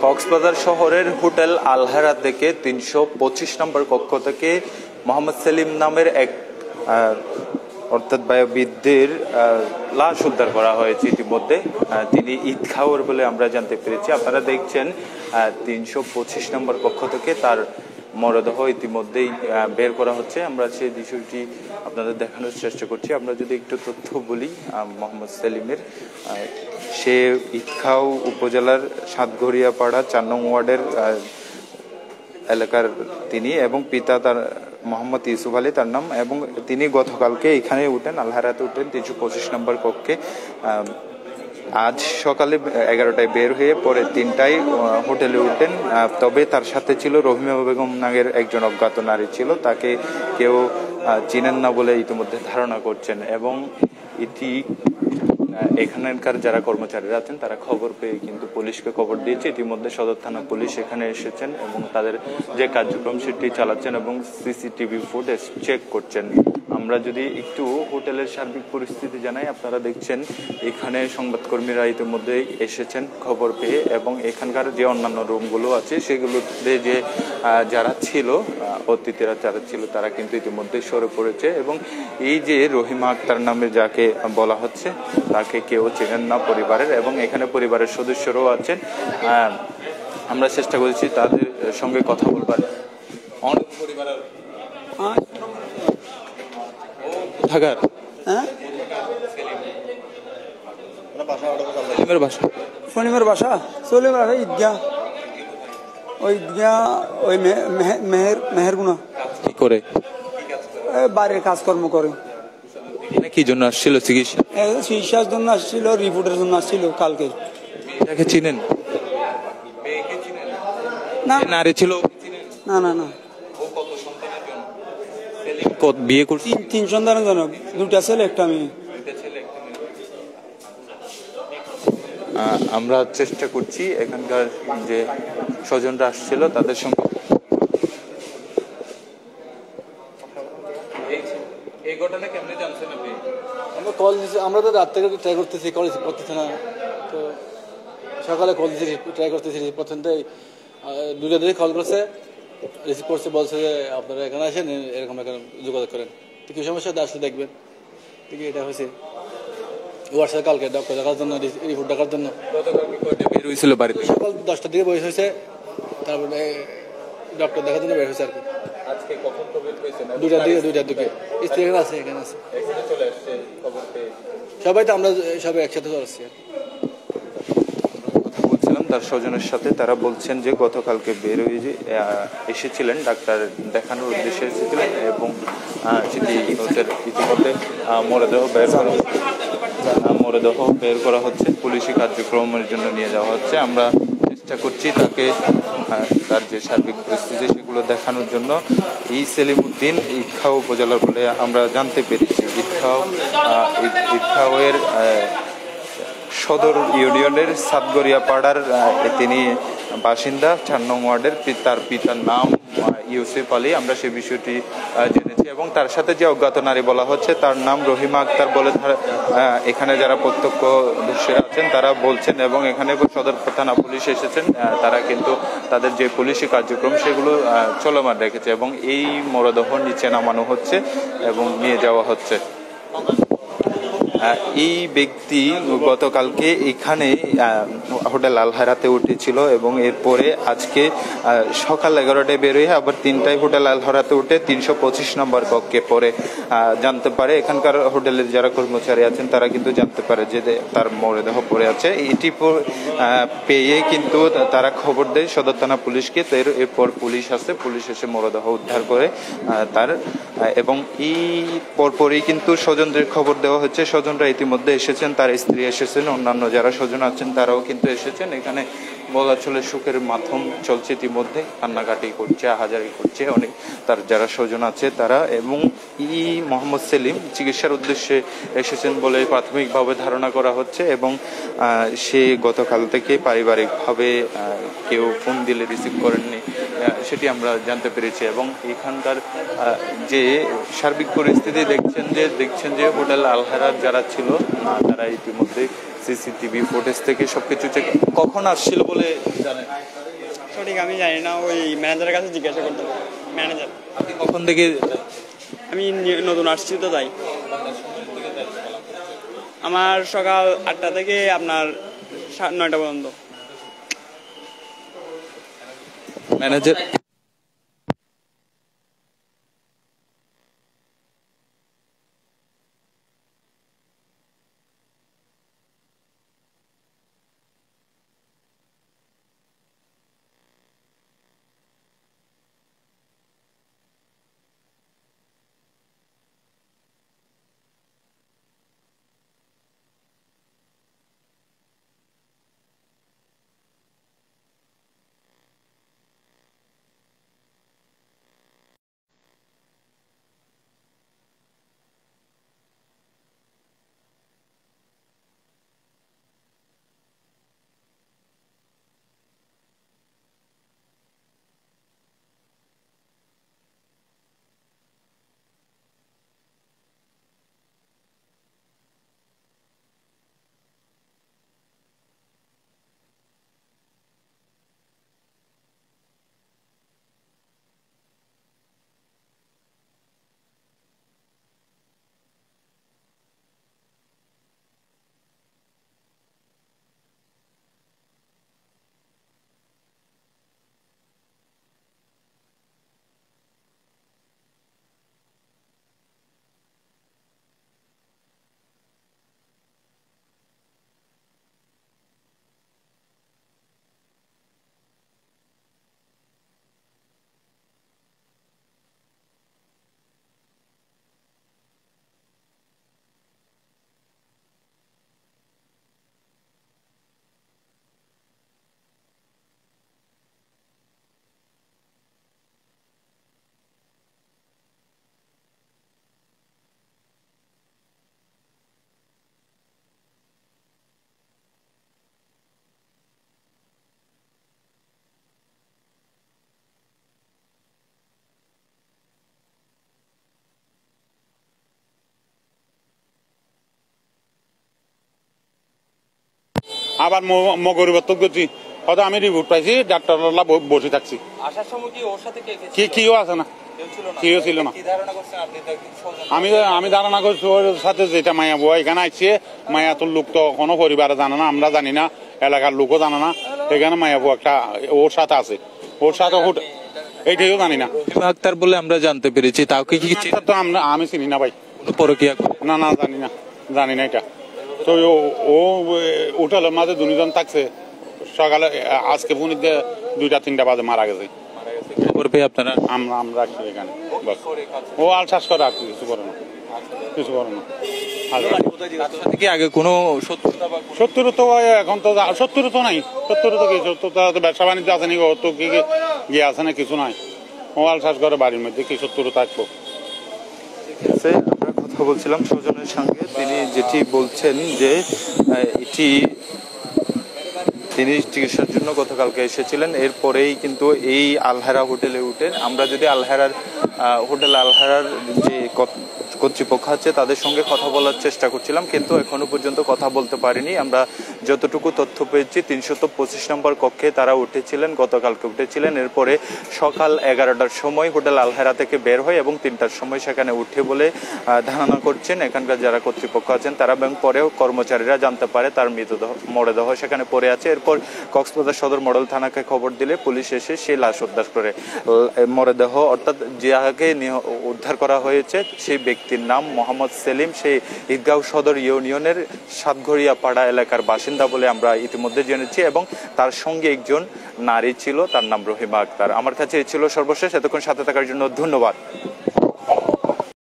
কক্সবাজার শহরের হোটেল আলহারা থেকে ৩২৫ নম্বর কক্ষ থেকে মোহাম্মদ সেলিম নামের এক অর্থাৎ বায়ুবৃদ্ধের লাশ উদ্ধার করা হয়েছে। ইতিমধ্যে তিনি ঈদ খাওয়ার বলে আমরা জানতে পেরেছি। আপনারা দেখছেন ৩২৫ নম্বর কক্ষ থেকে তার মরদেহ ইতিমধ্যেই বের করা হচ্ছে। আমরা সেই বিষয়টি আপনাদের দেখানোর চেষ্টা করছি। আমরা যদি একটু তথ্য বলি, মোহাম্মদ সেলিমের সে ঈদখাও উপজেলার সাতঘরিয়াপাড়া ৪ নং ওয়ার্ডের এলাকার তিনি, এবং পিতা তার মোহাম্মদ ইউসুফ আলী তার নাম, এবং তিনি গতকালকে এখানে উঠেন, আলহারাতে উঠেন ৩২৫ নম্বর কক্ষে। আজ সকালে 11টায় বের হয়ে পরে 3টায় হোটেলে উঠেন। তবে তার সাথে ছিল রহিমা বেগম নামের একজন অজ্ঞাত নারী ছিল, তাকে কেউ চিনেন না বলে ইতিমধ্যে ধারণা করছেন। এবং এটি এখানকার যারা কর্মচারীরা আছেন তারা খবর পেয়ে কিন্তু পুলিশকে খবর দিয়েছে। ইতিমধ্যে সদর থানা পুলিশ এখানে এসেছেন এবং তাদের যে কার্যক্রম সেটি চালাচ্ছেন এবং সিসিটিভি ফুটেজ চেক করছেন। আমরা যদি একটু হোটেলের সার্বিক পরিস্থিতি জানাই, আপনারা দেখছেন এখানে সংবাদকর্মীরা ইতিমধ্যে এসেছেন খবর পেয়ে, এবং এখানকার যে অন্যান্য রুমগুলো আছে সেগুলোতে যে যারা ছিল অতিথিরা যারা ছিল তারা কিন্তু ইতিমধ্যে সরে পড়েছে। এবং এই যে রহিমা আক্তার নামে যাকে বলা হচ্ছে তাকে কেউ চেনেন না পরিবারের, এবং এখানে পরিবারের সদস্যরাও আছেন। আমরা চেষ্টা করেছি তাদের সঙ্গে কথা বলবার। অনেক পরিবারের শনিবার বাসা চলে ঈদগাহ, ওই ঈদগাহ ওই মেহেরগুনা কি করে বাইরের কাজকর্ম করে। কি জন্য আসছিল? চিকিৎসা চিকিৎসার জন্য আসছিল, রিপোর্টের জন্য আসছিল কালকে। চিনেন না? নারী ছিল না না না, বিয়ে করছি 3 সন্তানের জন্য, 2টা ছেলে 1টা মেয়ে। আমরা চেষ্টা করছি এখানকার যে স্বজনরা আসছিল তাদের সঙ্গে। এই ঘটনা কেমনে জানছেন আপনি? আমরা কল দিচ্ছি, আমরা তো রাত থেকে ট্রাই করতেছি, কল করতেছে না, তো সকালে কল দিচ্ছি, ট্রাই করতেছি। প্রথমটাই 2টা দিকে কল করছে, রিসিভ করছে, বলছে যে আপনারা এখানে আসেন, এরকম এখানে যোগাযোগ করেন, তো কি সমস্যা আসলে দেখবেন। ঠিক এটা হয়েছে হোয়াটসঅ্যাপ কালকে ডক্টর দেখার জন্য, রিপোর্ট দেখার জন্য। বের হয়েছিল বাড়িতে সকাল 10টার দিকে বয়স হয়েছে, তারপরে ডক্টর দেখার জন্য বের হয়েছে আর কি। আজকে কখন তো বের হয়েছে? 2টার দিকে স্ত্রী এখানে আছে, এখানে আছে, চলে আসছে খবর পেয়ে সবাই। তো আমরা সবাই একসাথে চলে আসছি। কথা বলছিলাম তার স্বজনের সাথে, তারা বলছেন যে গতকালকে বের হয়ে যে এসেছিলেন, ডাক্তার দেখানোর উদ্দেশ্যে এসেছিলেন, এবং সেটি ইতিমধ্যে মরদেহ বের করা হচ্ছে, পুলিশি কার্যক্রমের জন্য নিয়ে যাওয়া হচ্ছে। আমরা চেষ্টা করছি তাকে তার যে সার্বিক পরিস্থিতি সেগুলো দেখানোর জন্য। এই সেলিমউদ্দিন ঈদখাও উপজেলার বলে আমরা জানতে পেরেছি। ঈদখাওয়ের সদর ইউনিয়নের সাতগরিয়াপাড়ার তিনি বাসিন্দা, 4 নং ওয়ার্ডের। তার পিতার নাম ইউসুফ আলী, আমরা সে বিষয়টি জেনেছি। এবং তার সাথে যে অজ্ঞাত নারী বলা হচ্ছে তার নাম রহিমা আক্তার বলে এখানে যারা প্রত্যক্ষদর্শীরা আছেন তারা বলছেন। এবং এখানে সদর থানা পুলিশ এসেছেন, তারা কিন্তু তাদের যে পুলিশি কার্যক্রম সেগুলো চলমান রেখেছে, এবং এই মরদেহ নিচে নামানো হচ্ছে এবং নিয়ে যাওয়া হচ্ছে। এই ব্যক্তি গতকালকে এখানে হোটেল আলহারাতে উঠেছিল, এবং এরপরে আজকে সকাল 11টায় বেরোয় আবার 3টায় হোটেল আলহারাতে উঠে 325 নম্বর কক্ষে পরে জানতে পারে। এখানকার হোটেলের যারা কর্মচারী আছেন তারা কিন্তু জানতে পারে যে তার মরদেহ পড়ে আছে। এটি পেয়ে কিন্তু তারা খবর দেয় সদর থানা পুলিশকে। তো এরপর পুলিশ আসে, পুলিশ এসে মরদেহ উদ্ধার করে তার, এবং এই পরপরই কিন্তু স্বজনদের খবর দেওয়া হচ্ছে। স্বজনরা ইতিমধ্যে এসেছেন, তার স্ত্রী এসেছেন, অন্যান্য যারা স্বজন আছেন তারাও কিন্তু এসেছেন। এখানে বলা চলে সুখের মাধ্যম চলছে, ইতিমধ্যে কান্নাকাটি করছে, আহাজারি করছে অনেক তার যারা স্বজন আছে তারা। এবং এই মোহাম্মদ সেলিম চিকিৎসার উদ্দেশ্যে এসেছেন বলে প্রাথমিকভাবে ধারণা করা হচ্ছে, এবং সে গতকাল থেকে পারিবারিকভাবে কেউ ফোন দিলে রিসিভ করেননি, সেটি আমরা জানতে পেরেছি। এবং এখানকার যে সার্বিক পরিস্থিতি দেখছেন যে হোটেল আলহারার যারা ছিল তারা ইতিমধ্যে সিসিটিভি ফুটেজ থেকে সবকিছু চেক। কখন আসছিল বলে জানেন? সঠিক আমি জানি না, ওই ম্যানেজারের কাছে জিজ্ঞাসা করতে হবে। ম্যানেজার, আপনি কখন থেকে? আমি নতুন আসছি তো তাই। আমার সকাল 8টা থেকে আপনার 9টা পর্যন্ত। ম্যানেজার আবার মগরিবত গেছি, হয়তো আমি রিপোর্ট পাইছি, ডাক্তাররা বসে থাকছি। আসার সময় কি ওর সাথে কেউ আছে না, কেউ ছিল না। আমি ধারণা করছি ওর সাথে যেটা মায়া বুয়া এখানে আসছে, মায়া তোর লোক তো কোনো পরিবারে জানে না, আমরা জানি না, এলাকার লোকও জানে না, এখানে মায়া বুয়া একটা ওর সাথে আছে, ওর সাথে এইটাও জানি না। আক্তার বলে আমরা জানতে পেরেছি, তাও কি তো আমি চিনি না ভাই, পরকিয়া না জানি না এটা। তো ও হোটেলের মাঝে দুজন থাকছে, সকালে আজকে পুনি 2টা-3টা বাজে মারা গেছে। খবর পেয়ে আপনারা? আমরা এখানে ও আল চাষ করে, আর কিছু করে না। আগে কোনো শত্রু তো এখন তো শত্রু তো নাই, শত্রু তো কি, শত্রু তো ব্যবসা বাণিজ্য আছে নাকি, ও তো কি গিয়ে আছে না, কিছু নাই। ও আল চাষ করে, বাড়ির মধ্যে কি শত্রু থাকবো? আমরা কথা বলছিলাম সুজনের সঙ্গে, তিনি যেটি বলছেন যে তিনি চিকিৎসার জন্য গতকালকে এসেছিলেন, এরপরেই কিন্তু এই আলহারা হোটেলে উঠেন। আমরা যদি হোটেল আলহারার যে কর্তৃপক্ষ আছে তাদের সঙ্গে কথা বলার চেষ্টা করছিলাম, কিন্তু এখনো পর্যন্ত কথা বলতে পারিনি। আমরা যতটুকু তথ্য পেয়েছি 325 নম্বর কক্ষে তারা গতকালকে উঠেছিলেন। এরপরে সকাল 11টার সময় হোটেল আলহারা থেকে বের হয় এবং 3টার সময় সেখানে উঠে বলে ধারণা করছেন এখানকার যারা কর্তৃপক্ষ আছেন তারা। এবং পরেও কর্মচারীরা জানতে পারে তার মরদেহ সেখানে পড়ে আছে। এরপর কক্সবাজার সদর মডেল থানাকে খবর দিলে পুলিশ এসে সেই লাশ উদ্ধার করে। মরদেহ অর্থাৎ যাকে উদ্ধার করা হয়েছে সেই ব্যক্তির নাম মোহাম্মদ সেলিম, সেই ঈদগাঁও সদর ইউনিয়নের সাতঘরিয়া পাড়া এলাকার বাসিন্দা বলে আমরা ইতিমধ্যে জেনেছি। এবং তার সঙ্গে একজন নারী ছিল, তার নাম রহিমা আক্তার। আমার কাছে এই ছিল সর্বশেষ। এতক্ষণ সাথে থাকার জন্য ধন্যবাদ।